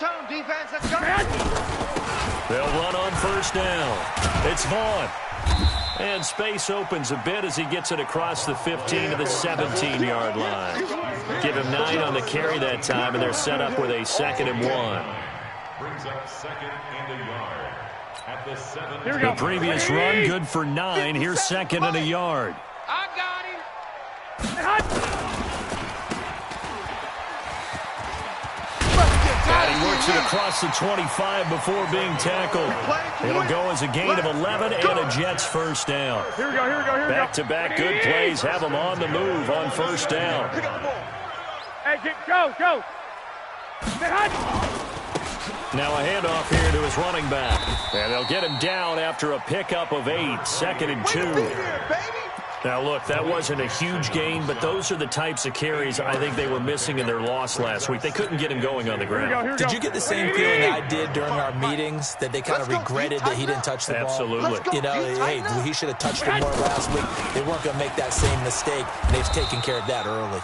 tone, defense. Let's go. They'll run on first down. It's Vaughn. And space opens a bit as he gets it across the 15 to the 17-yard line. Give him 9 on the carry that time, and they're set up with a 2nd and 1. Brings up 2nd and a yard. At the 7. The previous run, good for 9. Here's 2nd and a yard. I got him. And he works it across the 25 before being tackled. It'll go as a gain of 11 and a Jets first down. Here we go. Back-to-back good plays have them on the move on first down. Hey, go. Now a handoff here to his running back. And they'll get him down after a pickup of 8, 2nd and 2. Now, look, that wasn't a huge gain, but those are the types of carries I think they were missing in their loss last week. They couldn't get him going on the ground. Did you get the same feeling I did during our meetings, that they kind of regretted that he didn't touch the ball? Absolutely. You know, hey, he should have touched it more last week. They weren't going to make that same mistake, and they've taken care of that early.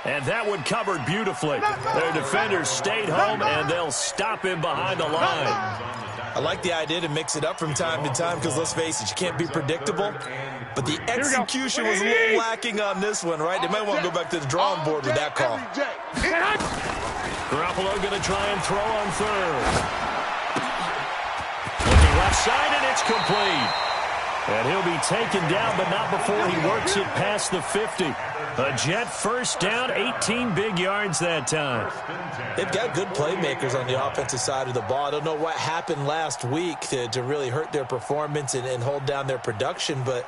And that one covered beautifully. Their defenders stayed home, and they'll stop him behind the line. I like the idea to mix it up from time to time because, let's face it, you can't be predictable. But the execution was a little lacking on this one, right? They might want to go back to the drawing board with that call. Garoppolo going to try and throw on 3rd. Looking left side, and it's complete. And he'll be taken down, but not before he works it past the 50. A Jet first down, 18 big yards that time. They've got good playmakers on the offensive side of the ball. I don't know what happened last week to really hurt their performance and hold down their production, but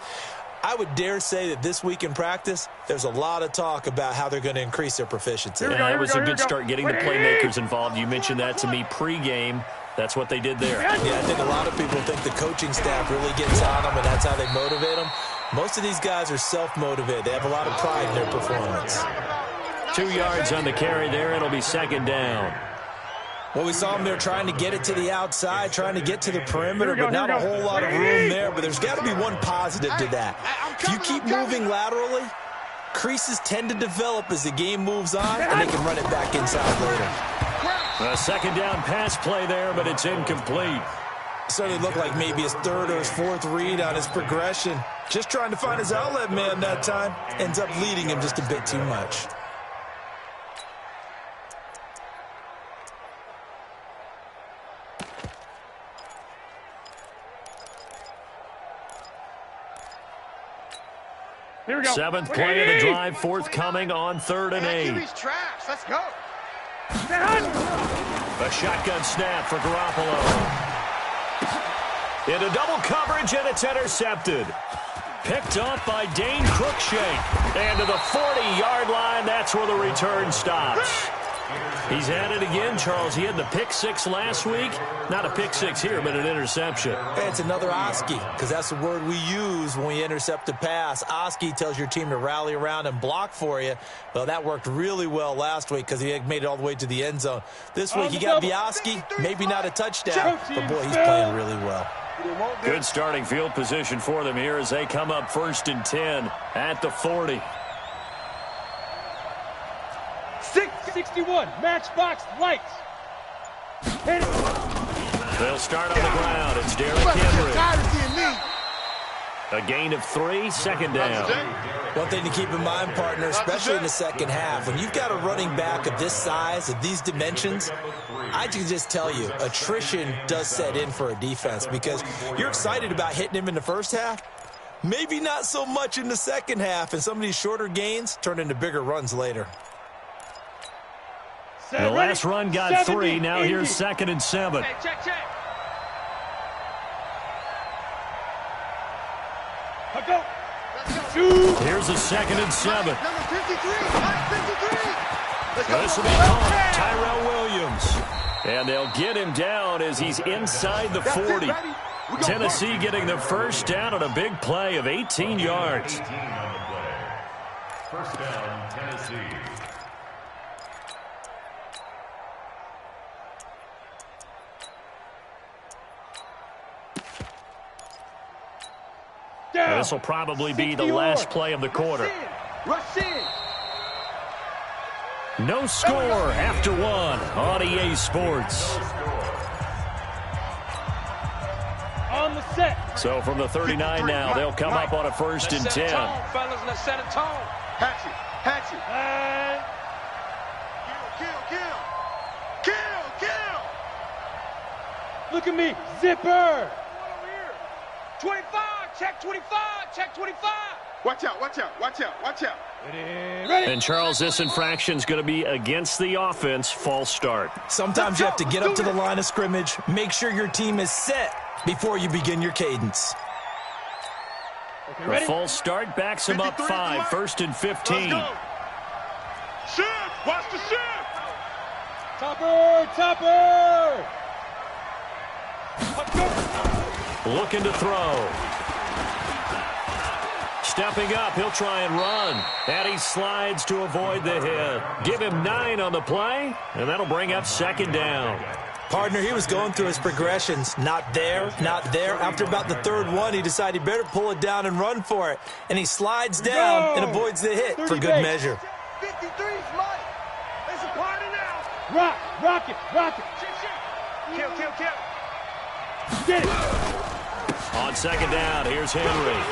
I would dare say that this week in practice, there's a lot of talk about how they're going to increase their proficiency. Yeah, it was a good start getting the playmakers involved. You mentioned that to me pregame. That's what they did there. Yeah, I think a lot of people think the coaching staff really gets on them, and that's how they motivate them. Most of these guys are self-motivated. They have a lot of pride in their performance. 2 yards on the carry there. It'll be 2nd down. Well, we saw them there trying to get it to the outside, trying to get to the perimeter, but not a whole lot of room there. But there's got to be one positive to that. If you keep moving laterally, creases tend to develop as the game moves on, and they can run it back inside later. A 2nd down pass play there, but it's incomplete. Certainly looked like maybe his 3rd or his 4th read on his progression. Just trying to find his outlet man that time. Ends up leading him just a bit too much. Here we go. 7th play of the drive, forthcoming on 3rd and 8. Let's go. A shotgun snap for Garoppolo. Into double coverage, and it's intercepted. Picked off by Dane Cruikshank. And to the 40-yard line, that's where the return stops. He's at it again, Charles. He had the pick 6 last week. Not a pick 6 here, but an interception. It's another Oski, because that's the word we use when we intercept a pass. Oski tells your team to rally around and block for you. Well, that worked really well last week because he made it all the way to the end zone. This week, you got Oski, maybe not a touchdown, but, boy, he's playing really well. Good starting field position for them here as they come up 1st and 10 at the 40. 661, matchbox lights. They'll start on the ground. It's Derrick Henry. A gain of 3, 2nd down. One thing to keep in mind, partner, especially in the second half, when you've got a running back of this size, of these dimensions, I can just tell you, attrition does set in for a defense because you're excited about hitting him in the first half, maybe not so much in the second half, and some of these shorter gains turn into bigger runs later. The last run got 3. Now here's 2nd and 7. Check. Go. Here's a 2nd and 7. Number 53. This will be caught. Tyrell Williams. And they'll get him down as he's inside the 40. Tennessee getting the first down on a big play of 18 yards. First down, Tennessee. This will probably be the last play of the quarter. Rush in. No score after one on EA Sports. On the set. So from the 39 now, they'll come up on a 1st and 10. Fellas, let's set a tone. Hatch it. And Kill. look at me, zipper. 25, check 25. Watch out. Ready. And Charles, this infraction's going to be against the offense. False start. Sometimes you have to get up to the line of scrimmage, make sure your team is set before you begin your cadence. Okay, A ready? false start backs him up 5, 1st and 15. Shift. Watch the shift. Topper. Looking to throw. Stepping up, he'll try and run. And he slides to avoid the hit. Give him 9 on the play, and that'll bring up 2nd down. Partner, he was going through his progressions. Not there. After about the 3rd one, he decided he better pull it down and run for it. And he slides down and avoids the hit for good measure. 53's Mike. It's a party now. Rock it. Kill. Get it. On 2nd down, here's Henry.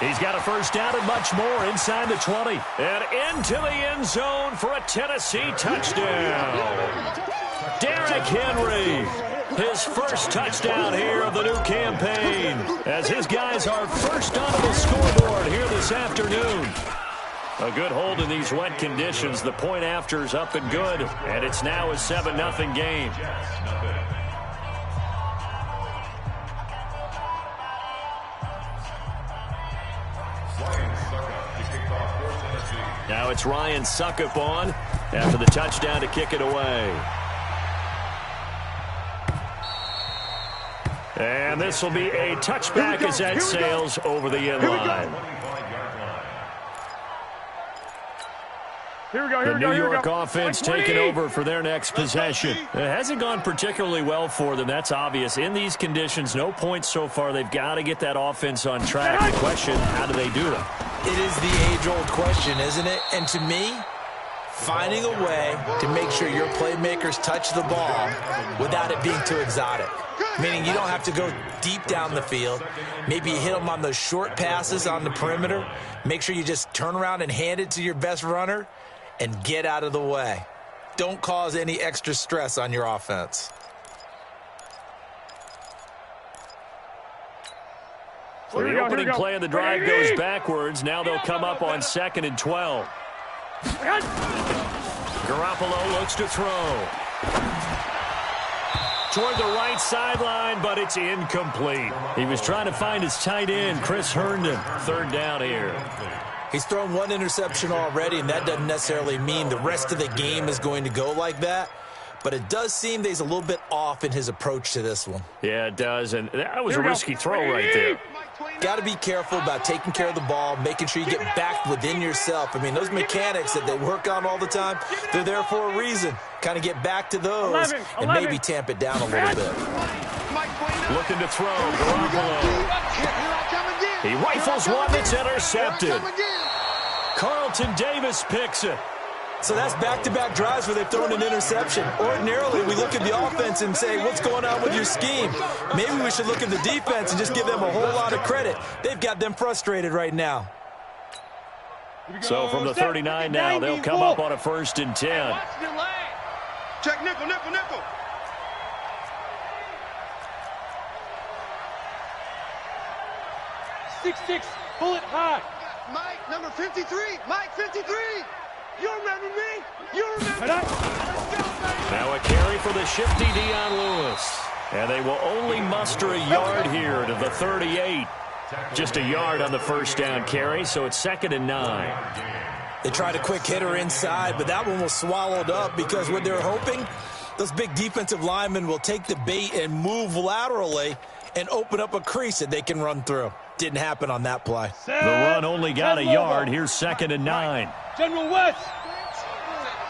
He's got a 1st down and much more inside the 20. And into the end zone for a Tennessee touchdown. Derrick Henry, his 1st touchdown here of the new campaign, as his guys are first onto the scoreboard here this afternoon. A good hold in these wet conditions. The point after's up and good, and it's now a 7-0 game. Now it's Ryan Suckup on after the touchdown to kick it away. And this will be a touchback as that sails over the end line. The New York offense taking over for their next possession. It hasn't gone particularly well for them. That's obvious. In these conditions, no points so far. They've got to get that offense on track. The question, how do they do it? It is the age-old question, isn't it? And to me, finding a way to make sure your playmakers touch the ball without it being too exotic. Meaning you don't have to go deep down the field. Maybe you hit them on those short passes on the perimeter. Make sure you just turn around and hand it to your best runner and get out of the way. Don't cause any extra stress on your offense. So the opening play of the drive goes backwards. Now they'll come up on 2nd and 12. Garoppolo looks to throw. Toward the right sideline, but it's incomplete. He was trying to find his tight end, Chris Herndon. 3rd down here. He's thrown 1 interception already, and that doesn't necessarily mean the rest of the game is going to go like that. But it does seem that he's a little bit off in his approach to this one. Yeah, it does, and that was a risky throw right there. Got to be careful about taking care of the ball, making sure you get back within yourself. I mean, those mechanics that they work on all the time, they're there for a reason. Kind of get back to those and maybe tamp it down a little bit. Looking to throw, Garoppolo. He rifles one that's intercepted. Carlton Davis picks it. So that's back-to-back drives where they've thrown an interception. Ordinarily, we look at the offense and say, what's going on with your scheme? Maybe we should look at the defense and just give them a whole lot of credit. They've got them frustrated right now. So from the 39 now, they'll come up on a 1st and 10. Check nickel. 6'6", bullet high. Mike, number 53. Mike, 53. You remember me? You remember? Let's go, baby. Now a carry for the shifty Dion Lewis. And they will only muster a yard here to the 38. Just a yard on the 1st down carry, so it's 2nd and 9. They tried a quick hitter inside, but that one was swallowed up because what they're hoping, those big defensive linemen will take the bait and move laterally and open up a crease that they can run through. Didn't happen on that play. The run only got a yard. Here's 2nd and 9. General West.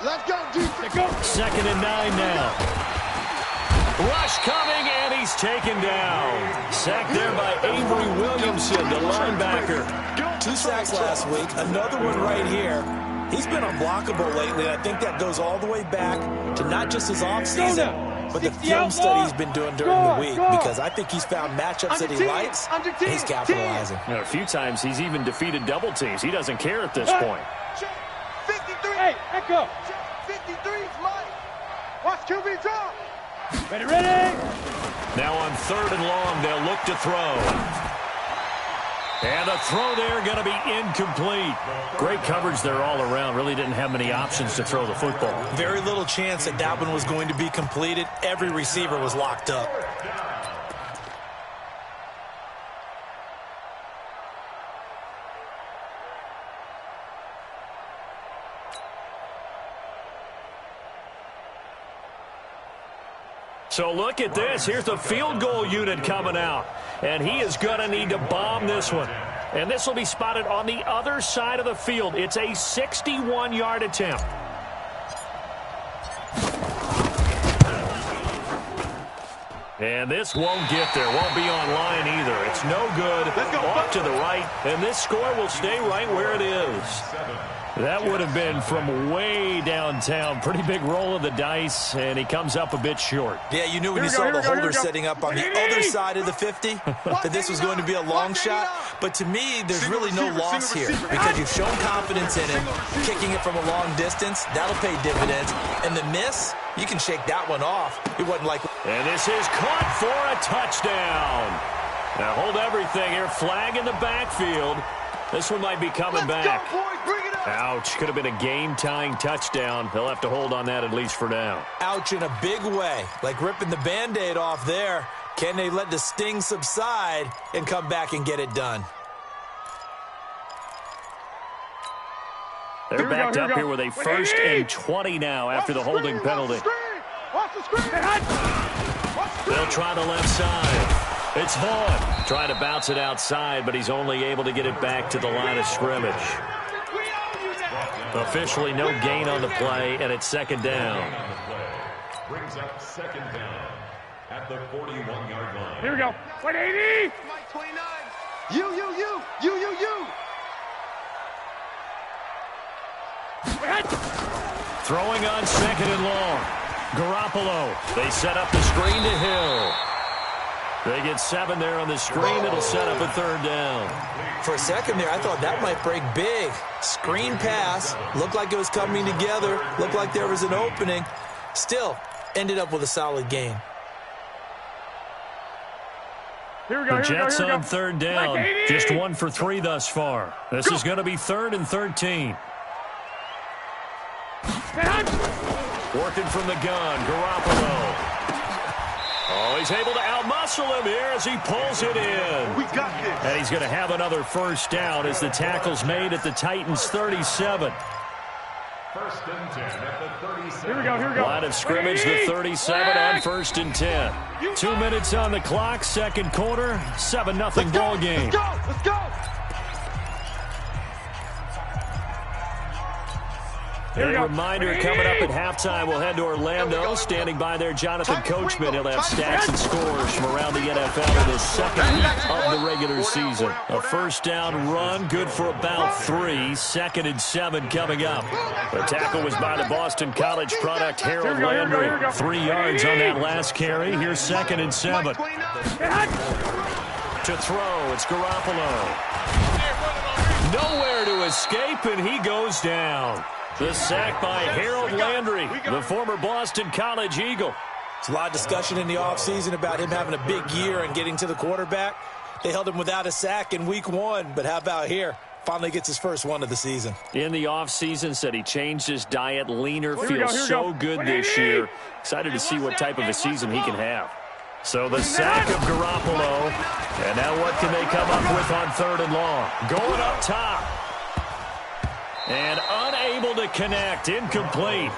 Let's go, defense. 2nd and 9 now. Rush coming, and he's taken down. Sacked there by Avery Williamson, the linebacker. 2 sacks last week, another one right here. He's been unblockable lately, and I think that goes all the way back to not just his offseason, but the film study he's been doing during the week, because I think he's found matchups that he likes, and he's capitalizing. You know, a few times he's even defeated double teams. He doesn't care at this point. 53. Hey, echo. 53 is mine. Watch QB draw. Ready, ready. Now on 3rd and long, they'll look to throw. And the throw there going to be incomplete. Great coverage there all around. Really didn't have many options to throw the football. Very little chance that that one was going to be completed. Every receiver was locked up. So look at this. Here's the field goal unit coming out. And he is going to need to bomb this one. And this will be spotted on the other side of the field. It's a 61-yard attempt. And this won't get there. Won't be on line either. It's no good. Off to the right. And this score will stay right where it is. That would have been from way downtown. Pretty big roll of the dice, and he comes up a bit short. Yeah, you knew when you saw the holder setting up on the other side of the 50 that this was going to be a long shot. But to me, there's really no loss here because you've shown confidence in him. Kicking it from a long distance, that'll pay dividends. And the miss, you can shake that one off. It wasn't like... And this is caught for a touchdown. Now hold everything here. Flag in the backfield. This one might be coming back. Ouch. Could have been a game-tying touchdown. They'll have to hold on that at least for now. Ouch in a big way. Like ripping the Band-Aid off there. Can they let the sting subside and come back and get it done? They're backed up here with a 1st and 20 now after the holding penalty. They'll try the left side. It's Vaughn trying to bounce it outside, but he's only able to get it back to the line of scrimmage. Officially no gain on the play, and it's 2nd down. Brings up 2nd down at the 41-yard line. Here we go. 180. Mike 29. You. Throwing on 2nd and long. Garoppolo. They set up the screen to Hill. They get 7 there on the screen. It'll set up a 3rd down. For a second there, I thought that might break big. Screen pass. Looked like it was coming together. Looked like there was an opening. Still, ended up with a solid game. Here we go. The Jets here we go. on 3rd down. Just 1 for 3 thus far. This is going to be 3rd and 13. Working from the gun, Garoppolo. Oh, he's able to outmuscle him here as he pulls it in. We got this. And he's going to have another 1st down as the tackle's made at the Titans' 37. 1st and 10 at the 37. Here we go. Line of scrimmage, the 37 on 1st and 10. 2 minutes on the clock, 2nd quarter, 7-0 ball game. Let's go. A reminder coming up at halftime, we'll head to Orlando. Standing by there, Jonathan Coachman. He'll have stats and scores from around the NFL in his 2nd week of the regular season. A 1st down run, good for about 3. 2nd and 7 coming up. The tackle was by the Boston College product, Harold Landry. 3 yards on that last carry. Here's 2nd and 7. To throw, it's Garoppolo. Nowhere to escape, and he goes down. The sack by Harold Landry, the former Boston College Eagle. There's a lot of discussion in the offseason about him having a big year and getting to the quarterback. They held him without a sack in week 1, but how about here? Finally gets his 1st one of the season. In the offseason, said he changed his diet, leaner, feels so good this year. Excited to see what type of a season he can have. So the sack of Garoppolo, and now what can they come up with on 3rd and long? Going up top. And unable to connect, incomplete.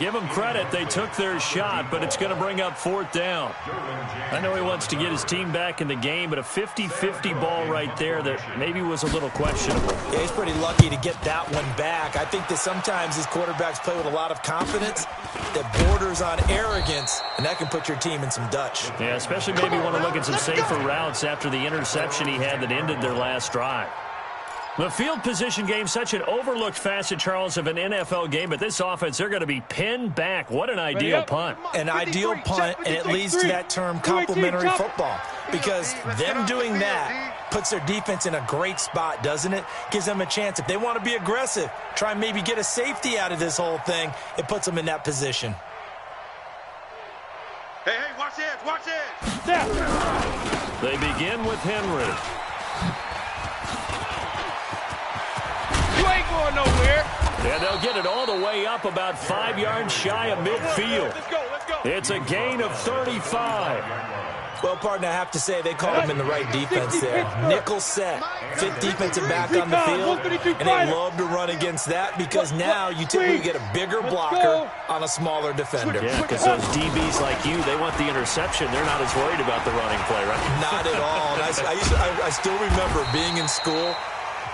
Give them credit, they took their shot, but it's going to bring up 4th down. I know he wants to get his team back in the game, but a 50-50 ball right there that maybe was a little questionable. Yeah, he's pretty lucky to get that one back. I think that sometimes these quarterbacks play with a lot of confidence that borders on arrogance, and that can put your team in some Dutch. Yeah, especially maybe want to look at some safer routes after the interception he had that ended their last drive. The field position game, such an overlooked facet, Charles, of an NFL game, but this offense, they're going to be pinned back. What an ideal punt. An ideal punt, and it leads to that term complementary football, because them doing that puts their defense in a great spot, doesn't it? Gives them a chance. If they want to be aggressive, try and maybe get a safety out of this whole thing, it puts them in that position. Hey, watch this, watch this. They begin with Henry. You ain't going nowhere. And they'll get it all the way up about 5 yards shy of midfield. Let's go, let's go. It's a gain of 35. Well, partner, I have to say they call him in the right defense there. Nickel set, fifth defensive back on the field, and they love to run against that because now you typically get a bigger blocker on a smaller defender. Yeah, because those DBs like you, they want the interception. They're not as worried about the running play, right? Not at all. And I still remember being in school,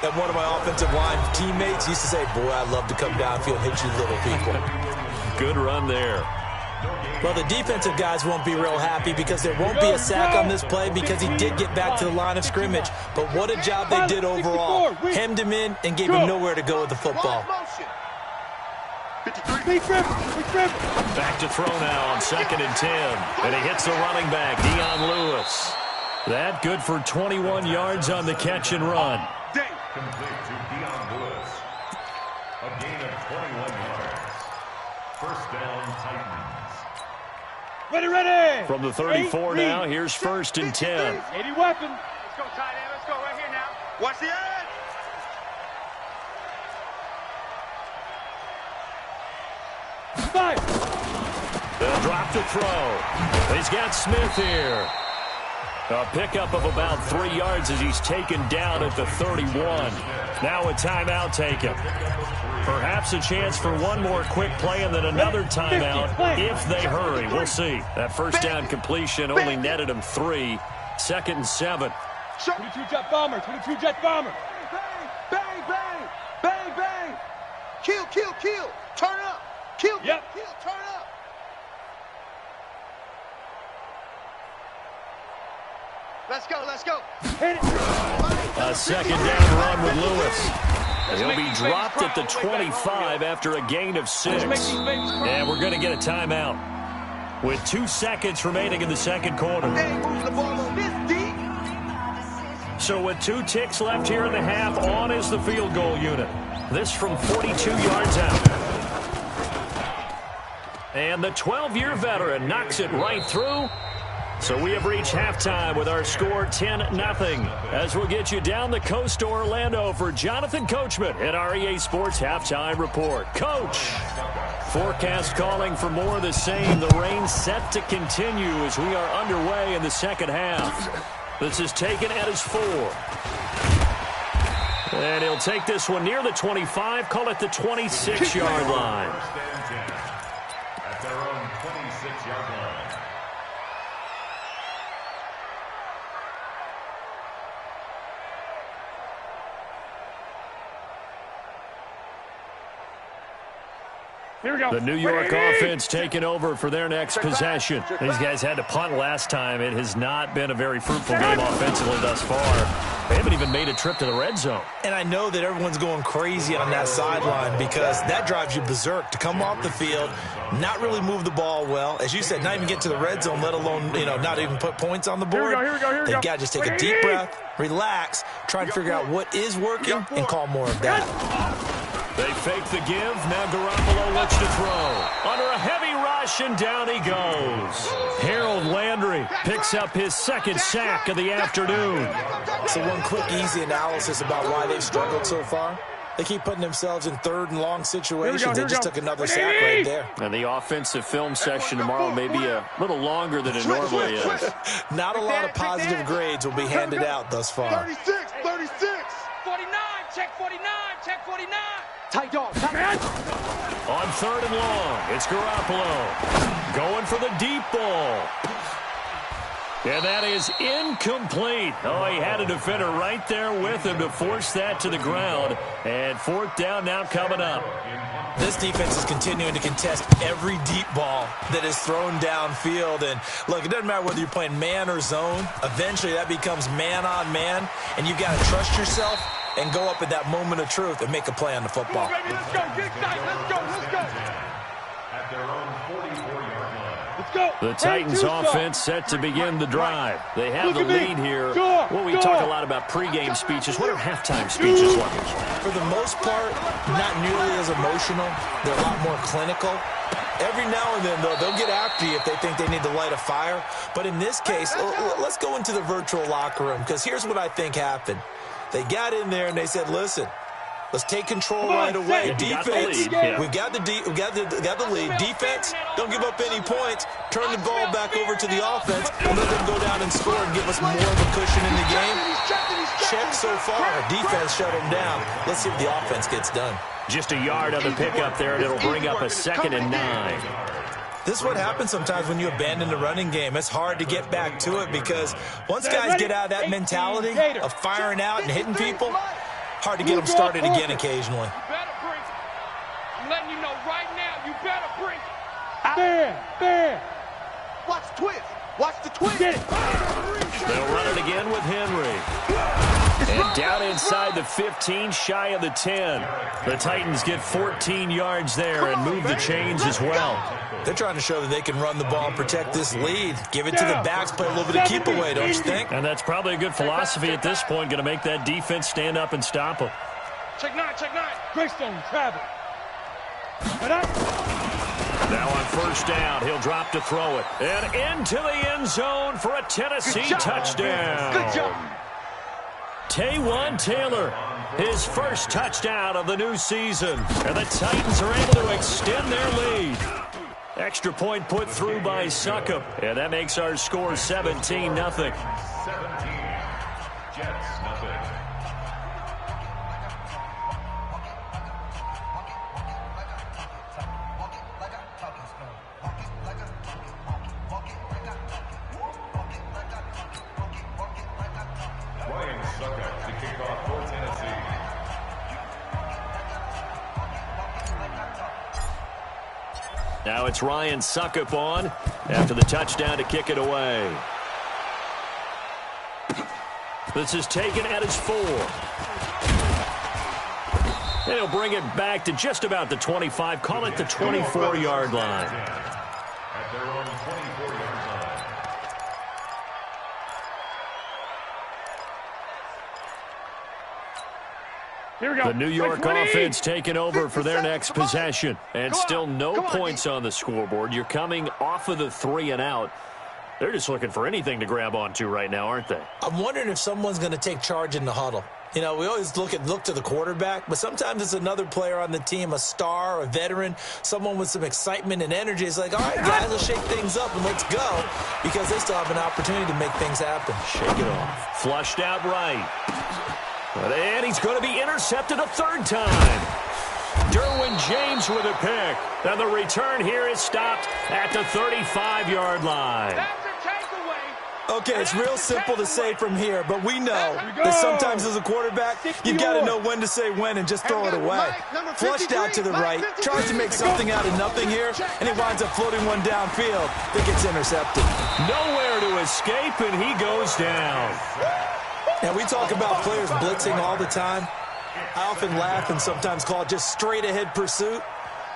and one of my offensive line teammates used to say, boy, I'd love to come downfield and hit you little people. Good run there. Well, the defensive guys won't be real happy because there won't be a sack on this play because he did get back to the line of scrimmage. But what a job they did overall. Hemmed him in and gave him nowhere to go with the football. Back to throw now on 2nd and 10. And he hits the running back, Dion Lewis. That good for 21 yards on the catch and run. Complete to Dion Lewis. A gain of 21 yards. First down, Titans. Ready. From the 34 now, here's 1st and 10. 80 weapon. Let's go, tight end. Let's go right here now. Watch the edge. They'll drop the throw. He's got Smith here. A pickup of about 3 yards as he's taken down at the 31. Now a timeout taken. Perhaps a chance for one more quick play and then another timeout if they hurry. We'll see. That first down completion only netted him 3. 2nd and 7. 22 jet bomber. 22 jet bomber. Bang, bang, bang, bang. Kill, kill, kill. Turn up. Kill, kill, kill. Turn up. Let's go, let's go. Hit it. A second down run with Lewis. He'll be dropped at the 25 after a gain of 6. And we're going to get a timeout with 2 seconds remaining in the second quarter. They ain't moving the ball on this deep. So with 2 ticks left here in the half, on is the field goal unit. This from 42 yards out. And the 12-year veteran knocks it right through. So we have reached halftime with our score 10-0 as we'll get you down the coast to Orlando for Jonathan Coachman at our EA Sports Halftime Report. Coach, forecast calling for more of the same. The rain set to continue as we are underway in the second half. This is taken at his 4. And he'll take this one near the 25, call it the 26-yard line. At their own 26-yard line. Here we go. The New York offense taking over for their next possession. These guys had to punt last time. It has not been a very fruitful game offensively thus far. They haven't even made a trip to the red zone. And I know that everyone's going crazy on that sideline because that drives you berserk to come off the field, not really move the ball well. As you said, not even get to the red zone, let alone, not even put points on the board. Here we go. They've got to just take a deep breath, relax, try and figure out what is working and call more of that. They fake the give. Now Garoppolo looks to throw. Under a heavy rush, and down he goes. Harold Landry picks up his 2nd sack of the afternoon. So one quick, easy analysis about why they've struggled so far. They keep putting themselves in 3rd and long situations. They just took another sack right there. And the offensive film session tomorrow may be a little longer than it normally is. Not a lot of positive grades will be handed out thus far. 36, 36. 49, check 49, check 49. Tight dog. On 3rd and long, it's Garoppolo going for the deep ball. And that is incomplete. Oh, he had a defender right there with him to force that to the ground. And 4th down now coming up. This defense is continuing to contest every deep ball that is thrown downfield. And look, it doesn't matter whether you're playing man or zone. Eventually that becomes man on man. And you've got to trust yourself and go up in that moment of truth and make a play on the football. Come on, baby, let's go. Get excited. Let's go. Let's go. At their own 44-yard line. Let's go. The Titans offense set to begin the drive. They have the lead here. Well, we talk a lot about pregame speeches. What are halftime speeches like? For the most part, not nearly as emotional. They're a lot more clinical. Every now and then, though, they'll get after you if they think they need to light a fire. But in this case, let's go into the virtual locker room, because here's what I think happened. They got in there and they said, listen, let's take control right away. Defense, we got the lead. Defense, don't give up any points. Turn the ball back over to the offense and let them go down and score and give us more of a cushion in the game. Check so far. Defense shut them down. Let's see if the offense gets done. Just a yard on the pickup there, and it'll bring up a 2nd and 9. This is what happens sometimes when you abandon the running game. It's hard to get back to it because once guys get out of that mentality of firing out and hitting people, hard to get them started again occasionally. You better bring it. I'm letting you know right now, you better bring it. There. Watch the twist. Watch the twist. Get it. They'll run it again with Henry. And down inside the 15, shy of the 10. The Titans get 14 yards there and move the chains as well. They're trying to show that they can run the ball and protect this lead. Give it to the backs, play a little bit of keep away, don't you think? And that's probably a good philosophy at this point, going to make that defense stand up and stop them. Check 9. Greystone, travel. Now on first down, he'll drop to throw it. And into the end zone for a Tennessee touchdown. Good job. Taywan Taylor, his first touchdown of the new season. And the Titans are able to extend their lead. Extra point put through by Succop. And that makes our score 17-0. 17. Jets, nothing. Succop to kick off for Tennessee. Now it's Ryan Succop on after the touchdown to kick it away. This is taken at his 4. And he'll bring it back to just about the 25, call it the 24-yard line. At their own 24-yard line. Here we go. The New York offense taking over for their next possession. And still no points on the scoreboard. You're coming off of the 3 and out. They're just looking for anything to grab onto right now, aren't they? I'm wondering if someone's going to take charge in the huddle. You know, we always look to the quarterback, but sometimes it's another player on the team, a star, a veteran, someone with some excitement and energy. It's like, all right, guys, let's shake things up and let's go, because they still have an opportunity to make things happen. Shake it off. Flushed out right. And he's going to be intercepted a 3rd time. Derwin James with a pick. And the return here is stopped at the 35-yard line. That's a takeaway. Okay, it's real simple to say from here, but we know that sometimes as a quarterback, you got to know when to say when and just throw it away. Flushed out to the right, tries to make something out of nothing here, and he winds up floating one downfield that gets intercepted. Nowhere to escape, and he goes down. Now, we talk about players blitzing all the time. I often laugh and sometimes call it just straight-ahead pursuit.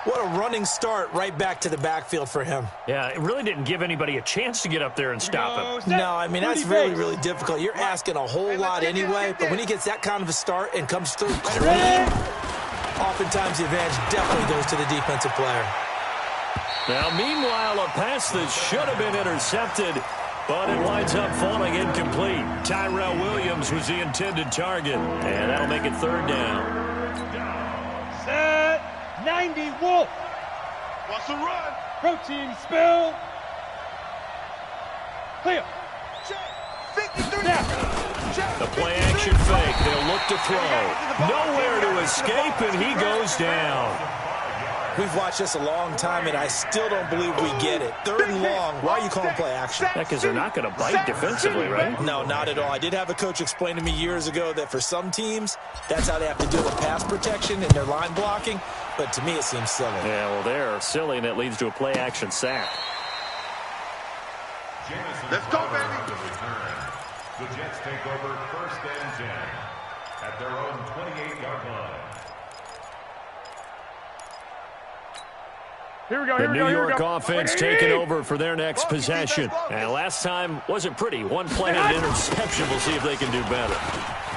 What a running start right back to the backfield for him. Yeah, it really didn't give anybody a chance to get up there and stop him. No, I mean, that's really, really difficult. You're asking a whole lot anyway, but when he gets that kind of a start and comes through clean, oftentimes the advantage definitely goes to the defensive player. Now, meanwhile, a pass that should have been intercepted, but it winds up falling incomplete. Tyrell Williams was the intended target, and that'll make it 3rd down. Set 90 Wolf. What's the run? Protein spill. Clear. Check. 53. The play action fake. They'll look to throw. Nowhere to escape, and he goes down. We've watched this a long time, and I still don't believe we get it. 3rd and long. Why are you calling play action? Because they're not going to bite defensively, right? No, not at all. I did have a coach explain to me years ago that for some teams, that's how they have to deal with pass protection and their line blocking. But to me, it seems silly. Yeah, well, they're silly, and it leads to a play action sack. Let's go, baby. The Jets take over 1st and 10. at their own 28-yard line. Here we go, the here we go, New here we York go. offense taking over for their next possession. And last time wasn't pretty. One play and an interception. We'll see if they can do better.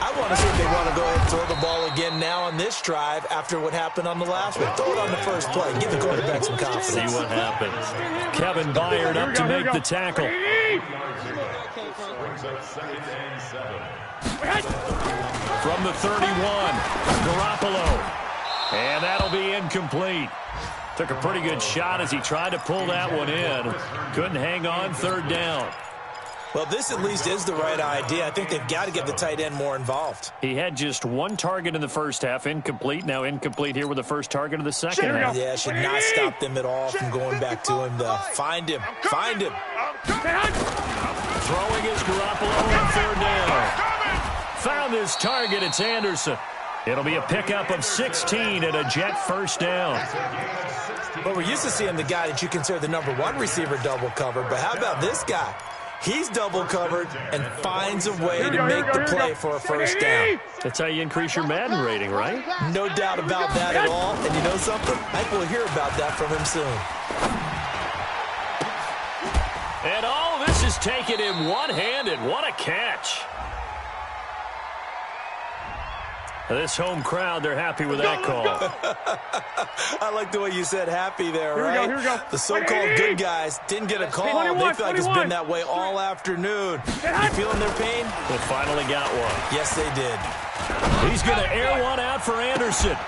I want to see if they want to go ahead and throw the ball again now on this drive after what happened on the last one. Throw it on the first play. Give the quarterback some confidence. See what happens. Kevin Byard up to make the tackle. From the 31, Garoppolo. And that'll be incomplete. Took a pretty good shot as he tried to pull that one in. Couldn't hang on, third down. Well, this at least is the right idea. I think they've got to get the tight end more involved. He had just one target in the first half, incomplete. Now incomplete here with the first target of the second half. Yeah, should not stop them at all from going back to him. Find him. Find him. Throwing is Garoppolo on third down. Found his target. It's Anderson. It'll be a pickup of 16 and a Jet first down. Well, we're used to seeing the guy that you consider the number one receiver double covered, but how about this guy? He's double covered and finds a way to make the play for a first down. That's how you increase your Madden rating, right? No doubt about that at all. And you know something? I think we'll hear about that from him soon. And all of this is taken in one-handed. What a catch. This home crowd, they're happy with that call. I like the way you said happy there, right? Here we go. The so-called good guys didn't get a call. They feel like it's been that way all afternoon. You feeling their pain? They finally got one. Yes, they did. He's going to air one out for Anderson.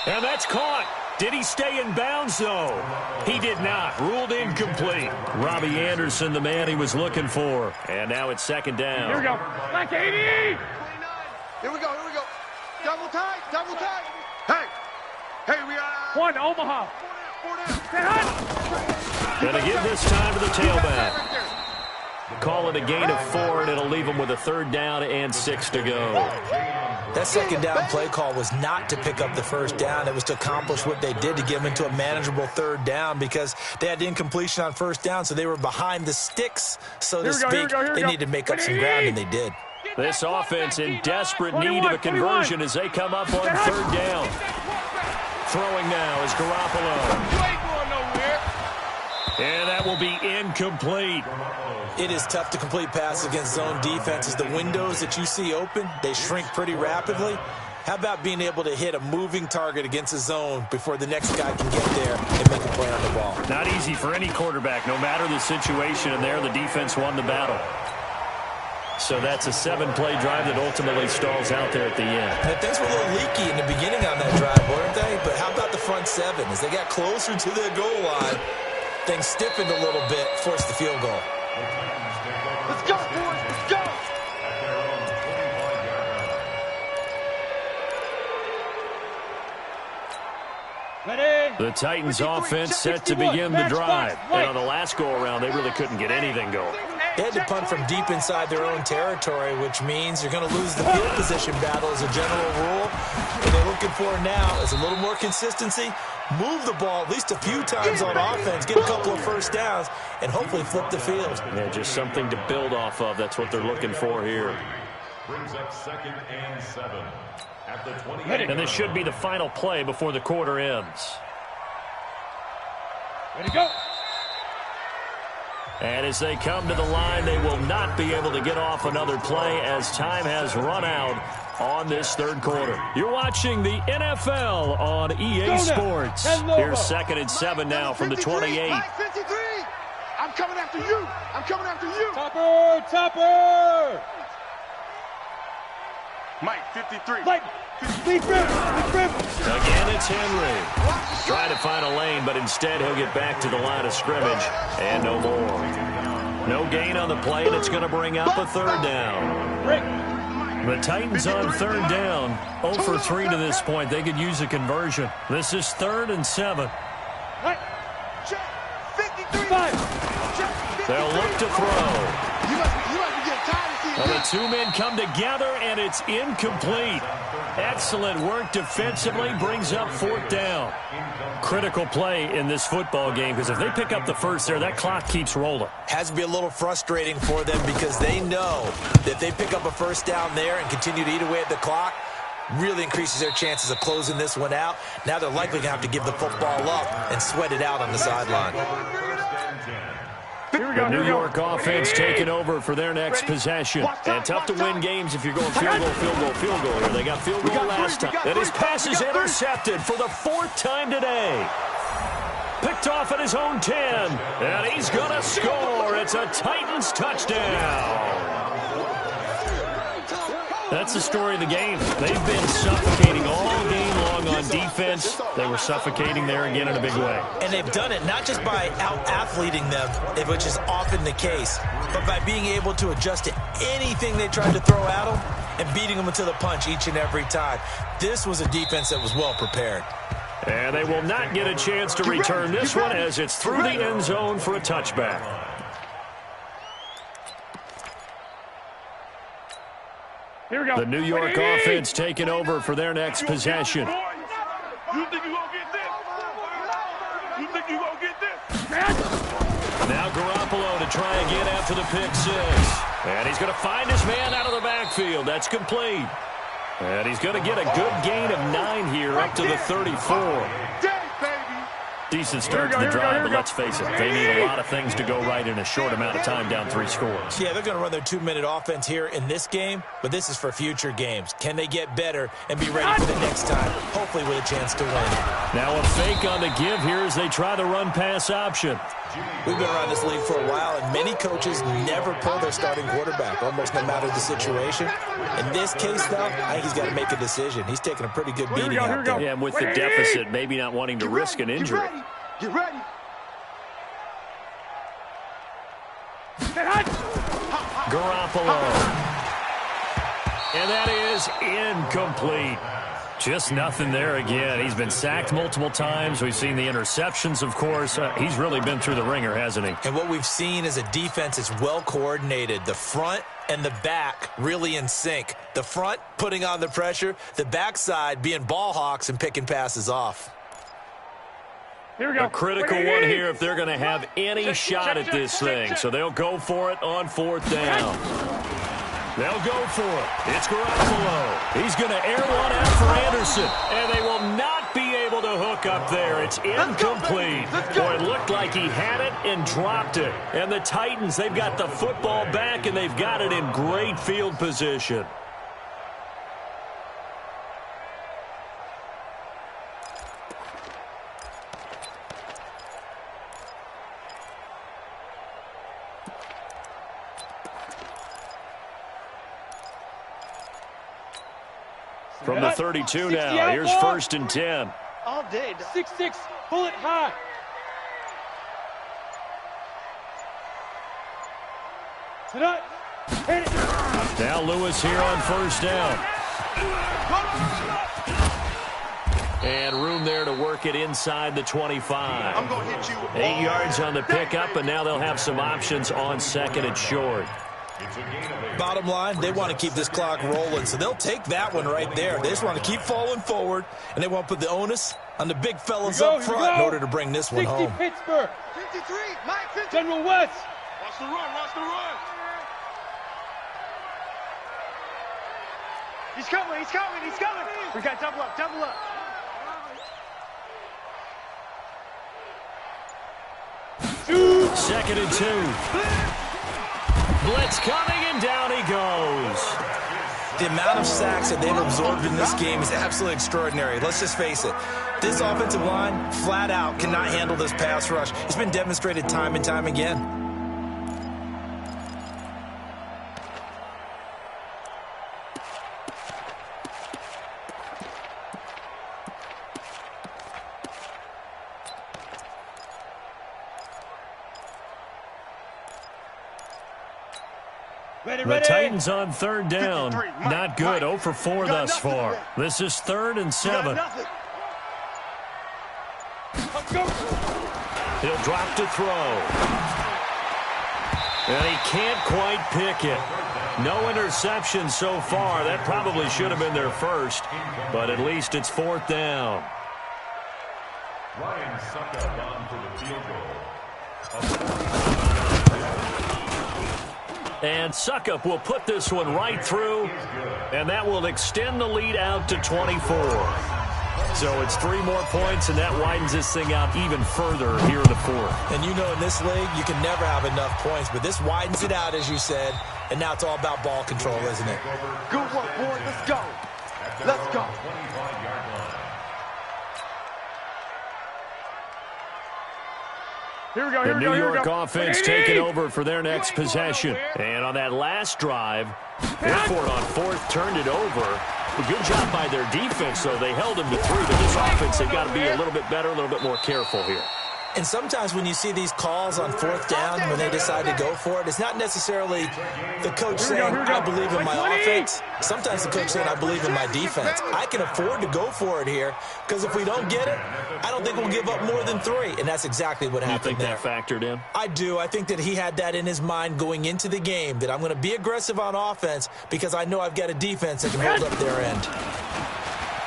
And that's caught. Did he stay in bounds, though? He did not. Ruled incomplete. Robbie Anderson, the man he was looking for. And now it's second down. Here we go. Like 80. Here we go, here we go. Double tight, double tight. Hey, we are. One, Omaha. Going to give this time to the tailback. Call it a gain of 4, and it'll leave them with a third down and 6 to go. That second down play call was not to pick up the first down. It was to accomplish what they did to get them into a manageable third down because they had incompletion on first down, so they were behind the sticks, so to speak. They needed to make up some ground, and they did. This offense in desperate need of a conversion as they come up on third down. Throwing now is Garoppolo. And that will be incomplete. It is tough to complete passes against zone defenses. The windows that you see open, they shrink pretty rapidly. How about being able to hit a moving target against a zone before the next guy can get there and make a play on the ball? Not easy for any quarterback, no matter the situation, and there the defense won the battle. So that's a 7-play drive that ultimately stalls out there at the end. And things were a little leaky in the beginning on that drive, weren't they? But how about the front 7? As they got closer to their goal line, things stiffened a little bit, forced the field goal. Let's go, boys, let's go. The Titans offense set to begin the drive. And on the last go-around, they really couldn't get anything going. They had to punt from deep inside their own territory, which means you're going to lose the field position battle as a general rule. What they're looking for now is a little more consistency, move the ball at least a few times on offense, get a couple of first downs, and hopefully flip the field. Yeah, just something to build off of. That's what they're looking for here. Brings up 2nd and 7 at the 28. And this should be the final play before the quarter ends. Ready to go. And as they come to the line, they will not be able to get off another play as time has run out on this third quarter. You're watching the NFL on EA Sports. Here's 2nd and 7 now from the 28. Mike 53. I'm coming after you. I'm coming after you. Topper. Mike 53. Mike. Again, it's Henry. Trying to find a lane, but instead he'll get back to the line of scrimmage. And no more. No gain on the play, and it's going to bring up a third down. The Titans on third down. 0 for 3 to this point. They could use a conversion. This is 3rd and 7. They'll look to throw. You must be getting tired of seeing The two men come together, and it's incomplete. Excellent work defensively brings up 4th down. Critical play in this football game because if they pick up the first there, that clock keeps rolling. Has to be a little frustrating for them because they know that if they pick up a first down there and continue to eat away at the clock, really increases their chances of closing this one out. Now they're likely going to have to give the football up and sweat it out on the sideline. The New York offense taking over for their next possession. And tough to win games if you're going field goal, field goal, field goal here. They got field goal last time. And his pass is intercepted for the 4th time today. Picked off at his own 10. And he's going to score. It's a Titans touchdown. That's the story of the game. They've been suffocating all game long on defense. They were suffocating there again in a big way. And they've done it not just by out-athleting them, which is often the case, but by being able to adjust to anything they tried to throw at them and beating them to the punch each and every time. This was a defense that was well prepared. And they will not get a chance to return this one as it's through the end zone for a touchback. Here we go. The New York offense taking over for their next possession. You think you gonna get this? You think you gonna get this? Now Garoppolo to try again after the pick 6. And he's going to find his man out of the backfield. That's complete. And he's going to get a good gain of 9 here up to the 34. Decent start to the drive, but let's face it, they need a lot of things to go right in a short amount of time down 3 scores. Yeah, they're going to run their 2-minute offense here in this game, but this is for future games. Can they get better and be ready for the next time, hopefully with a chance to win? Now a fake on the give here as they try the run-pass option. We've been around this league for a while, and many coaches never pull their starting quarterback, almost no matter the situation. In this case, though, I think he's got to make a decision. He's taking a pretty good beating out there. Yeah, and with the deficit, maybe not wanting to risk an injury. Get ready. Garoppolo. And that is incomplete. Just nothing there again. He's been sacked multiple times. We've seen the interceptions, of course. He's really been through the ringer, hasn't he? And what we've seen is a defense is well coordinated. The front and the back really in sync. The front putting on the pressure, the backside being ball hawks and picking passes off. Here we go. A critical one here if they're going to have any shot at this thing. So they'll go for it on 4th down. They'll go for it. It's Garoppolo. He's going to air one out for Anderson. And they will not be able to hook up there. It's incomplete. Boy, it looked like he had it and dropped it. And the Titans, they've got the football back, and they've got it in great field position. From the 32 now, here's 1st and 10. All day. 6-6, pull it high. Now Lewis here on 1st down. And room there to work it inside the 25. I'm going to hit you. 8 yards on the pickup, and now they'll have some options on 2nd and short. Bottom line, they want to keep this clock rolling, so they'll take that one right there. They just want to keep falling forward, and they want to put the onus on the big fellas up front in order to bring this one home. Pittsburgh. 53, Mike 50. General West. Watch the run, watch the run. He's coming, he's coming, he's coming. We got double up, double up. Second and 2. Blitz coming, and down he goes. The amount of sacks that they've absorbed in this game is absolutely extraordinary. Let's just face it. This offensive line, flat out, cannot handle this pass rush. It's been demonstrated time and time again. The Titans on 3rd down. Not good. 0 for 4 thus far. This is 3rd and 7. He'll drop to throw. And he can't quite pick it. No interceptions so far. That probably should have been their first, but at least it's 4th down. Ryan Suckup on for the field goal. And Suckup will put this one right through, and that will extend the lead out to 24. So it's 3 more points, and that widens this thing out even further here in the 4th. And you know, in this league, you can never have enough points, but this widens it out, as you said, and now it's all about ball control, isn't it? Good work, boys. Let's go. Let's go. Here we go, the New York offense taking over for their next possession. And on that last drive, Airport on 4th turned it over. A good job by their defense, though. They held them to 3, but this offense, they've got to be a little bit better, a little bit more careful here. And sometimes when you see these calls on 4th down, when they decide to go for it, it's not necessarily the coach saying, I believe in my offense. Sometimes the coach saying, I believe in my defense. I can afford to go for it here, because if we don't get it, I don't think we'll give up more than 3. And that's exactly what happened there. You think that factored in? I do. I think that he had that in his mind going into the game, that I'm going to be aggressive on offense because I know I've got a defense that can hold up their end.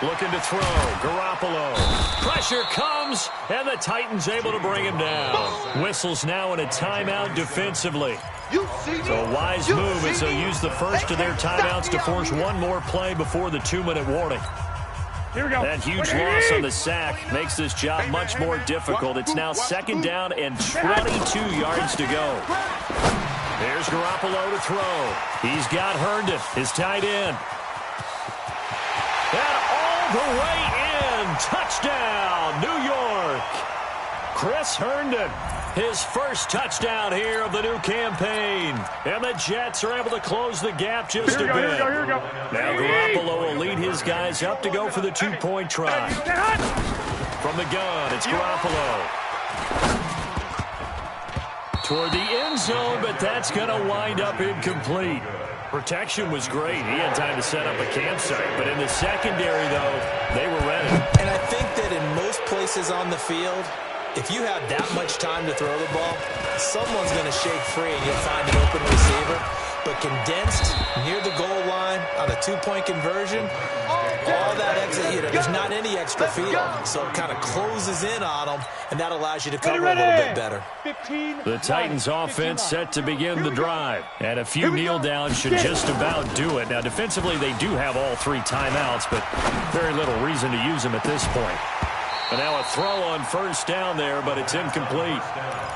Looking to throw. Garoppolo. Pressure comes, and the Titans able to bring him down. Whistles now in a timeout defensively. So a wise move as they'll use the first of their timeouts to force one more play before the 2-minute warning. Here we go. That huge loss on the sack makes this job much more difficult. It's now 2nd down and 22 yards to go. There's Garoppolo to throw. He's got Herndon, his tight end. And all the way in. Touchdown, New York. Chris Herndon, his first touchdown here of the new campaign. And the Jets are able to close the gap just a bit. Here we go. Now Garoppolo will lead his guys up to go for the 2-point try. From the gun, it's Garoppolo. Toward the end zone, but that's going to wind up incomplete. Protection was great. He had time to set up a campsite. But in the secondary, though, they were ready. And I think that in most places on the field, if you have that much time to throw the ball, someone's going to shake free and you'll find an open receiver. But condensed near the goal line on a 2-point conversion, all that extra, there's not any extra field. So it kind of closes in on them, and that allows you to cover a little bit better. The Titans offense set to begin the drive. And a few kneel downs should just about do it. Now, defensively, they do have all 3 timeouts, but very little reason to use them at this point. And now a throw on 1st down there, but it's incomplete.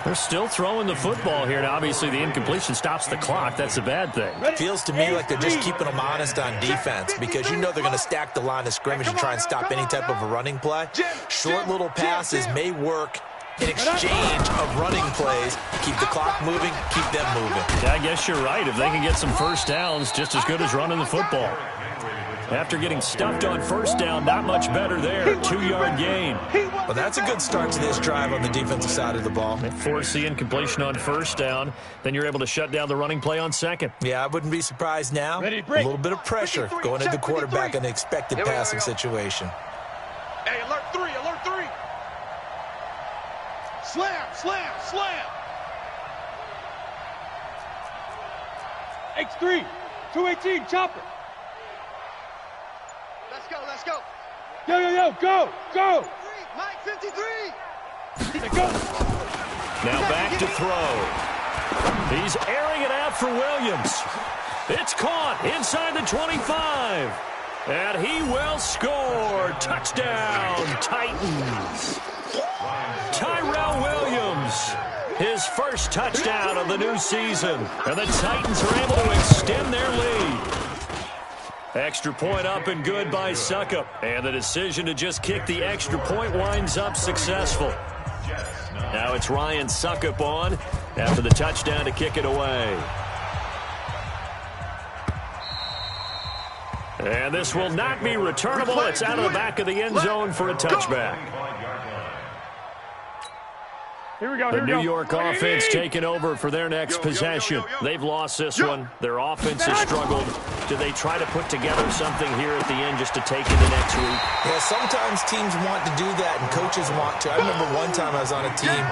They're still throwing the football here. Now, obviously, the incompletion stops the clock. That's a bad thing. It feels to me like they're just keeping them honest on defense because you know they're going to stack the line of scrimmage and try and stop any type of a running play. Short little passes may work in exchange of running plays. Keep the clock moving, keep them moving. Yeah, I guess you're right. If they can get some 1st downs, just as good as running the football. After getting stuffed on 1st down, not much better there. 2-yard gain. Well, that's a good start to this drive on the defensive side of the ball. They force the incompletion on 1st down. Then you're able to shut down the running play on 2nd. Yeah, I wouldn't be surprised now. A little bit of pressure going at the quarterback in the expected passing situation. Hey, alert 3, alert 3. Slam, slam, slam. X3, 218, chopper. Let's go. Yo, go. Mike 53. Go. Now back to throw. He's airing it out for Williams. It's caught inside the 25. And he will score. Touchdown, Titans. Tyrell Williams, his first touchdown of the new season. And the Titans are able to extend their lead. Extra point up and good by Suckup. And the decision to just kick the extra point winds up successful. Now it's Ryan Suckup on after the touchdown to kick it away. And this will not be returnable. It's out of the back of the end zone for a touchback. Here we go. The New York offense taking over for their next possession. They've lost this one. Their offense has struggled. Do they try to put together something here at the end just to take into next week? Yeah, sometimes teams want to do that and coaches want to. I remember one time I was on a team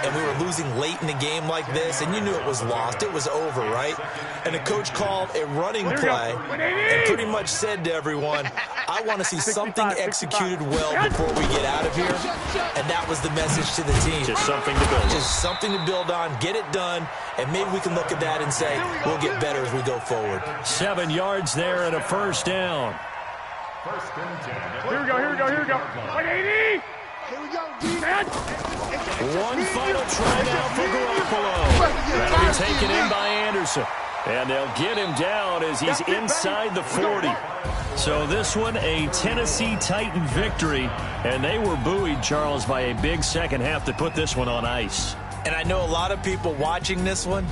and we were losing late in the game like this, and you knew it was lost, it was over, right? And the coach called a running play and pretty much said to everyone, I want to see something executed well before we get out of here. And that was the message to the team. Just something to build on. Just something to build on, get it done, and maybe we can look at that and say, we'll get better as we go forward. 7 yards there and a first down. First and 10. Here we go. 180. Here we go, D. One final try now for Garoppolo. That'll be taken in by Anderson. And they'll get him down as he's inside the 40. So this one, a Tennessee Titan victory. And they were buoyed, Charles, by a big second half that put this one on ice. And I know a lot of people watching this one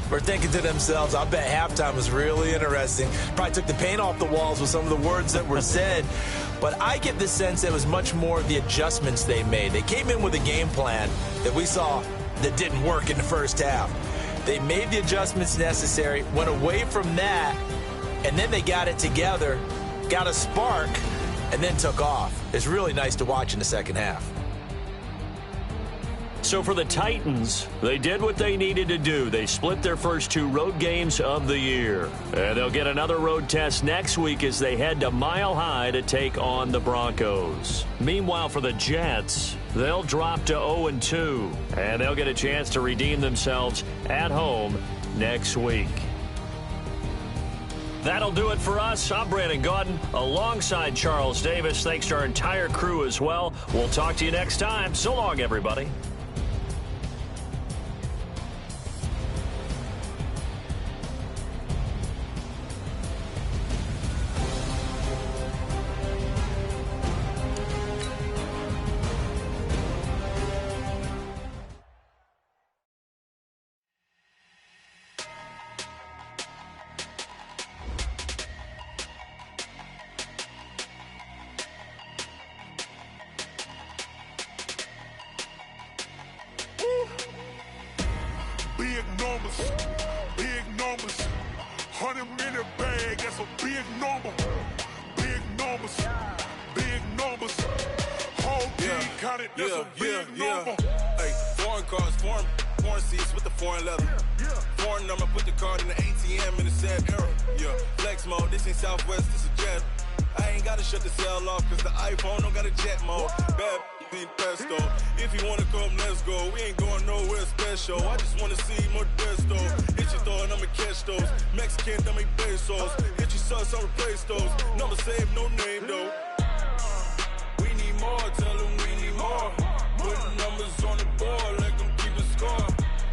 were thinking to themselves, I bet halftime was really interesting. Probably took the paint off the walls with some of the words that were said. But I get the sense it was much more of the adjustments they made. They came in with a game plan that we saw that didn't work in the first half. They made the adjustments necessary, went away from that, and then they got it together, got a spark, and then took off. It's really nice to watch in the second half. So for the Titans, they did what they needed to do. They split their first 2 road games of the year. And they'll get another road test next week as they head to Mile High to take on the Broncos. Meanwhile, for the Jets, they'll drop to 0-2. And they'll get a chance to redeem themselves at home next week. That'll do it for us. I'm Brandon Gaudin alongside Charles Davis. Thanks to our entire crew as well. We'll talk to you next time. So long, everybody. Big numbers, 100-minute bag, that's a big number. Big numbers, whole team counted, that's a big number. Hey, foreign cars, foreign seats with the foreign leather. Foreign number, put the card in the ATM in the sad era. Yeah, flex mode, this ain't Southwest, this a jet. I ain't gotta shut the cell off, cause the iPhone don't got a jet mode. Bad pesto. If you wanna come, let's go. We ain't going nowhere special. I just wanna see more desto. Hit your throw and I'ma catch those. Mexican, dummy pesos. Hit your sus, I'll replace those. Number save, no name though. We need more, tell them we need more. Put numbers on the board, let them keep a score.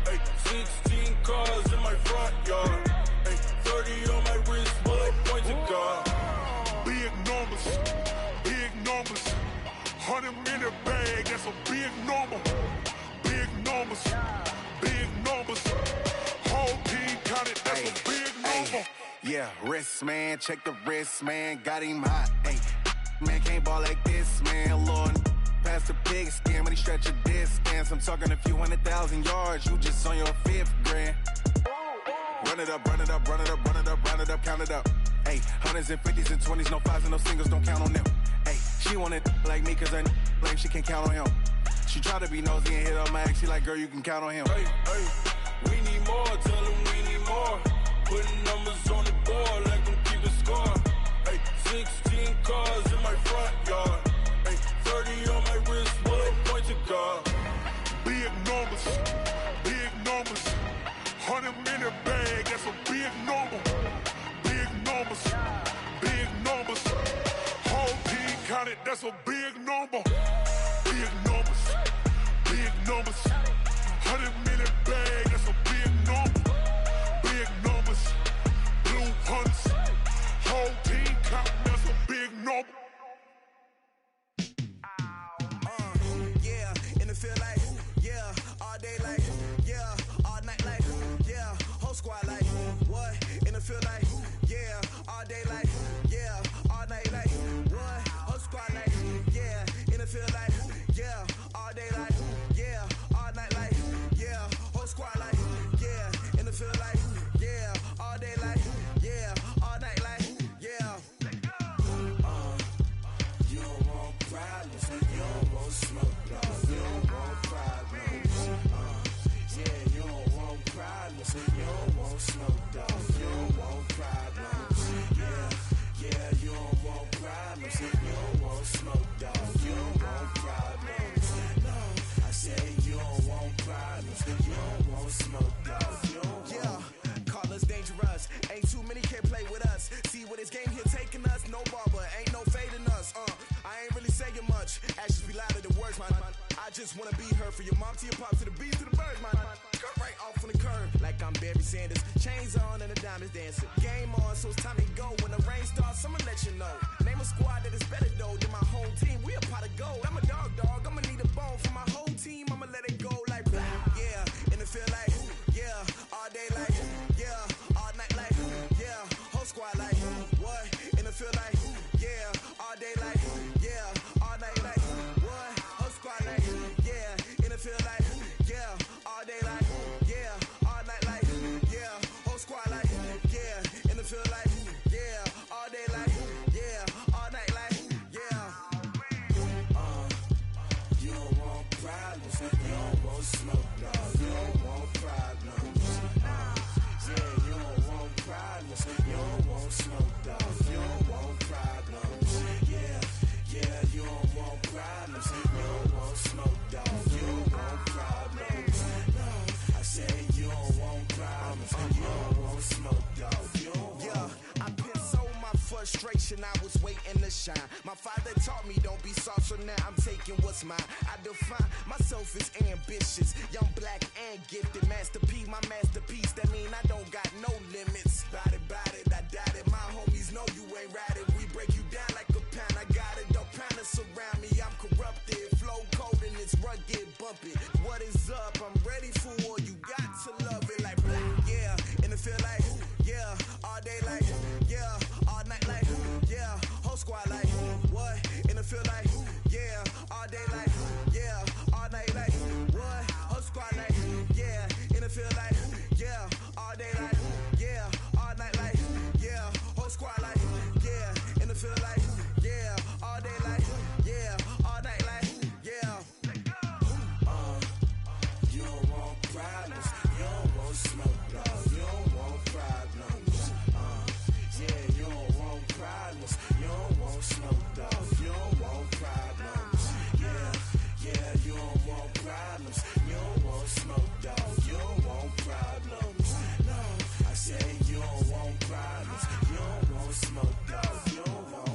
Hey, 16 cars in my front yard. Hey, 30 on my wrist, bullet point to God. Big numbers, 100-minute bag, that's a big number. Big numbers, whole team counted, that's a big number. Yeah, wrist man, check the wrist man, got him hot. Ay, man can't ball like this, man. Lord, past the pig skin when he stretch a distance. I'm talking a few 100,000 yards, you just on your 5th grand. Run it up, count it up. Ay, hundreds and 50s and 20s, no 5s and no singles, don't count on them. Ay, she want it like me cause her blame, she can't count on him. She try to be nosy and hit on my ex, she like, girl, you can count on him. Hey, we need more, tell them we need more. Putting numbers on the board, let them keep a score. Hey, 16 cars in my front yard. Hey, 30 on my wrist, bullet point to God. Big numbers, 100-minute bag, that's a big number. Big numbers, whole team counted, that's a big number. Big numbers, 100-minute bag, that's a big number. Big numbers, blue hunts, whole team counting, that's a big number. Yeah, in the field like, yeah, all day like, yeah, all night like, yeah, whole squad like, what? In the field like, yeah, all day like, yeah, all night like, what? Whole squad like, yeah, in the field like, yeah, all day like, yeah, all night like, yeah, You don't want smoke, dog. You don't want problems. Yeah, you don't want problems. You don't want smoke, dog. You don't want problems. No, I said you don't want problems. You don't want smoke, dog. You don't want. Call us dangerous. Ain't too many can play with us. See what this game here taking us. No barber, ain't no fading us. I ain't really saying much. Actions be louder than words, man. I just wanna be heard. For your mom to your pop to the beat to the birds, man. Cut right off on the curb like I'm Barry Sanders. Chains on and the diamonds dancing. Game on, so it's time to go. When the rain starts, I'ma let you know. Name a squad that is better though than my home team. We a pot of gold. I'm a dog. I'ma need a bone for my whole team. I'ma let it go like blah. Yeah, and it feel like yeah, all day like yeah, all night like yeah, whole squad like what? And it feel like yeah, all day like yeah, all night like what? Whole squad like yeah, and it feel like yeah, all day like yeah, all night like yeah, whole squad like yeah, and it feel like yeah, all day like yeah, all night like yeah. You don't want problems, you don't want smoke, no, you don't want problems. Yeah, you don't want problems, you don't want smoke, dog. You don't want problems. Yeah, you don't want problems, you don't want smoke, dog. You don't want problems. No, I said you don't want problems, you don't want smoke, dog. You don't want. I pin so my frustration, I was waiting to shine. My father taught me don't be soft, so now I'm taking what's mine. I define myself as ambitious, young, black, and gifted. Master P, my masterpiece, that mean I don't got no limits. Bout it, I doubt it. My homies know you ain't ratted. We break you down like a pound. I got it, don't pound us around me. I'm corrupted, flow cold and it's rugged, bumpy. What is up? I'm ready for war. You got to love it like black, yeah. And it feel like yeah, all day like yeah, all night like yeah, whole squad like what? And it feel like yeah, all day like yeah, all night like what? Whole squad like yeah, and it feel like yeah, all day like yeah, all night like yeah, whole squad like yeah, and it feel like yeah, all day like yeah, all night like yeah. You don't want problems, you don't want smoke, dog. You don't want problems. Yeah, you don't want problems, you don't want smoke, dog. You don't want problems. Yeah, you don't want problems, you don't want smoke, dog. You don't want problems. No, I say you don't want problems, you don't want smoke, dog. You don't want.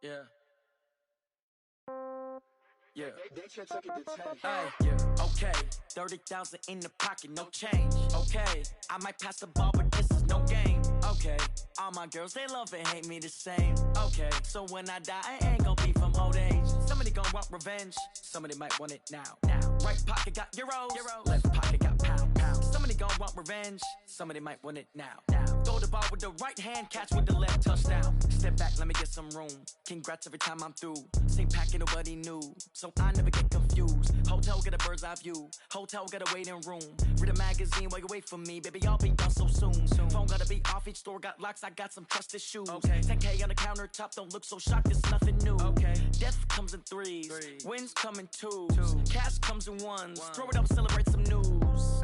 Yeah. Hey, yeah. Okay, 30,000 in the pocket, no change. Okay, I might pass the ball, but this is no game. Okay, all my girls, they love and hate me the same. Okay, so when I die, I ain't gon' be from old age. Somebody gon' want revenge, somebody might want it now. Right pocket got euros, left pocket got pound. Somebody gon' want revenge, somebody might want it now. Throw the ball with the right hand, catch with the left, touchdown. Step back, let me get some room. Congrats every time I'm through. Same packet, nobody knew, so I never get confused. Hotel get a bird's eye view, hotel got a waiting room. Read a magazine while you wait for me, baby, I'll be done so soon. Phone gotta be off, each store got locks, I got some trusted shoes. 10K on the countertop, don't look so shocked, it's nothing new. Death comes in threes, wins come in twos, cash comes in ones. Throw it up, celebrate some news.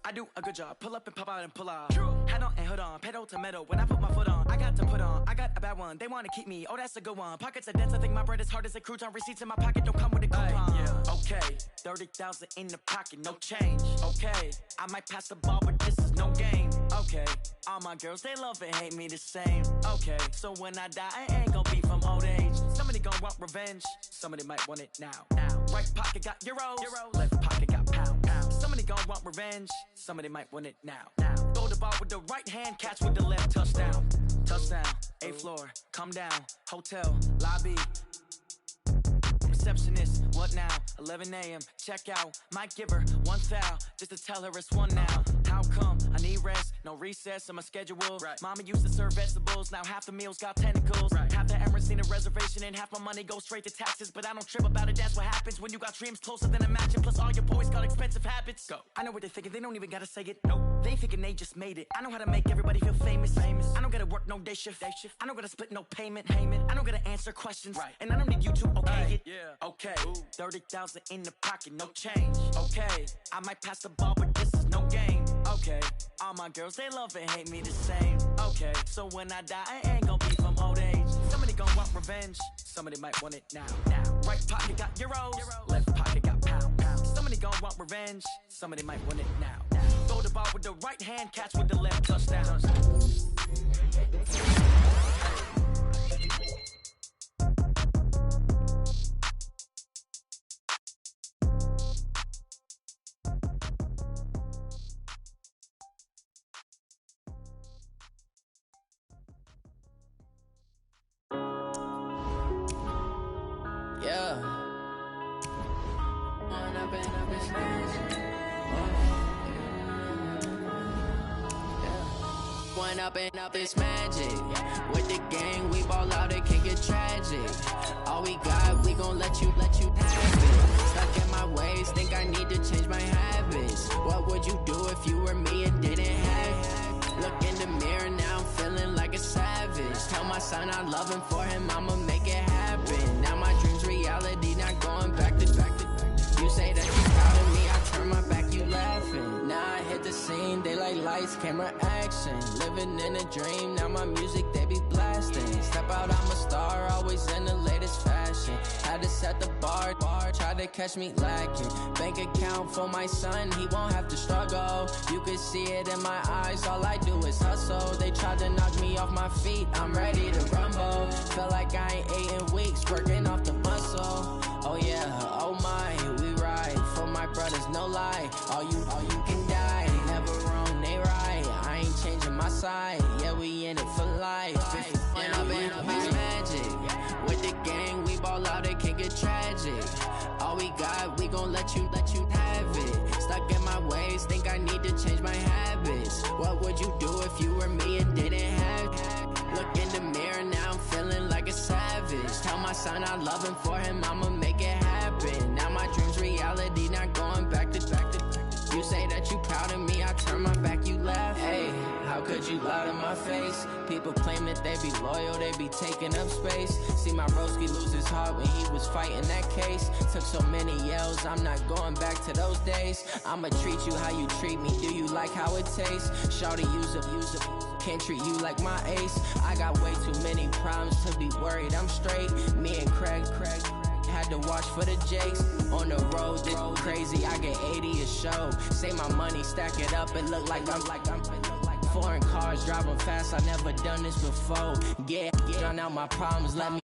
I do a good job, pull up and pop out and pull out. Head on and hood on, pedal to metal. When I put my foot on, I got to put on. I got a bad one, they wanna keep me, oh that's a good one. Pockets are dense, I think my bread is hard as a crouton. Receipts in my pocket don't come with a coupon. Okay, 30,000 in the pocket, no change. Okay, I might pass the ball, but this is no game. Okay, all my girls, they love and hate me the same. Okay, so when I die, I ain't gon' be from old age. Somebody gon' want revenge, somebody might want it now. Right pocket got euros, left pocket got pound. Somebody gon' want revenge, somebody might want it now. Throw the ball with the right hand, catch with the left, touchdown. Touchdown, 8th floor, come down, hotel, lobby. Receptionist What now? 11 a.m. Check out. Might give her one foul just to tell her it's one now. How come? I need rest. No recess in my schedule. Right. Mama used to serve vegetables. Now half the meals got tentacles. Right. Half the Emirates need a reservation and half my money goes straight to taxes. But I don't trip about it. That's what happens when you got dreams closer than imagine. Plus all your boys got expensive habits. Go. I know what they're thinking. They don't even gotta say it. Nope. They thinking they just made it. I know how to make everybody feel famous. I don't gotta work no day shift. I don't gotta split no payment. I don't gotta answer questions. Right. And I don't need you to okay it. Yeah. Okay. 30,000 in the pocket, no change. Okay. I might pass the ball, but this is no game. Okay. All my girls, they love and hate me the same. Okay. So when I die, I ain't gonna be from old age. Somebody gonna want revenge. Somebody might want it now. Right pocket got euros. Left pocket got pounds. Somebody gonna want revenge. Somebody might want it now. Throw the ball with the right hand, catch with the left, touchdown. Yeah. One up and up is magic. With the gang, we ball out, it can get tragic. All we got, we gon' let you have it. Stuck in my ways, think I need to change my habits. What would you do if you were me and didn't have it? Look in the mirror, now I'm feeling like a savage. Tell my son I love him, for him I'ma make it happen. Now my dream's reality, not going back to. You say that you proud of me, I turn my back, you laughing. Now I hit the scene, they like lights, camera, action. Living in a dream, now my music, they be blasting. Step out, I'm a star, always in the latest fashion. Had to set the bar, try to catch me lacking. Bank account for my son, he won't have to struggle. You can see it in my eyes, all I do is hustle. They tried to knock me off my feet, I'm ready to rumble. Felt like I ain't ate in weeks, working off the muscle. Oh yeah, oh my, we ride for my brothers, no lie. All you can die, never wrong, they right. I ain't changing my side, yeah, we in it for life. And up is magic. With the gang, we ball out, it can get tragic. All we got, we gon' let you have it. Stuck in my ways, think I need to change my habits. What would you do if you were me and didn't have it? Look in the mirror, now I'm feeling like a savage. Tell my son I love him, for him I'ma make it happen. Now my dream's reality, not going back to. You say that you proud of me, I turn my back, you laugh. Hey, how could you lie to my face? People claim that they be loyal, they be taking up space. See my broski lose his heart when he was fighting that case. Took so many yells, I'm not going back to those days. I'ma treat you how you treat me, do you like how it tastes? Shawty, use up, can't treat you like my ace. I got way too many problems to be worried, I'm straight. Me and Craig had to watch for the Jakes. On the road, this crazy, I get 80 a show. Say my money, stack it up, it look like I'm foreign cars, driving fast, I never done this before. Yeah, drown out my problems, let me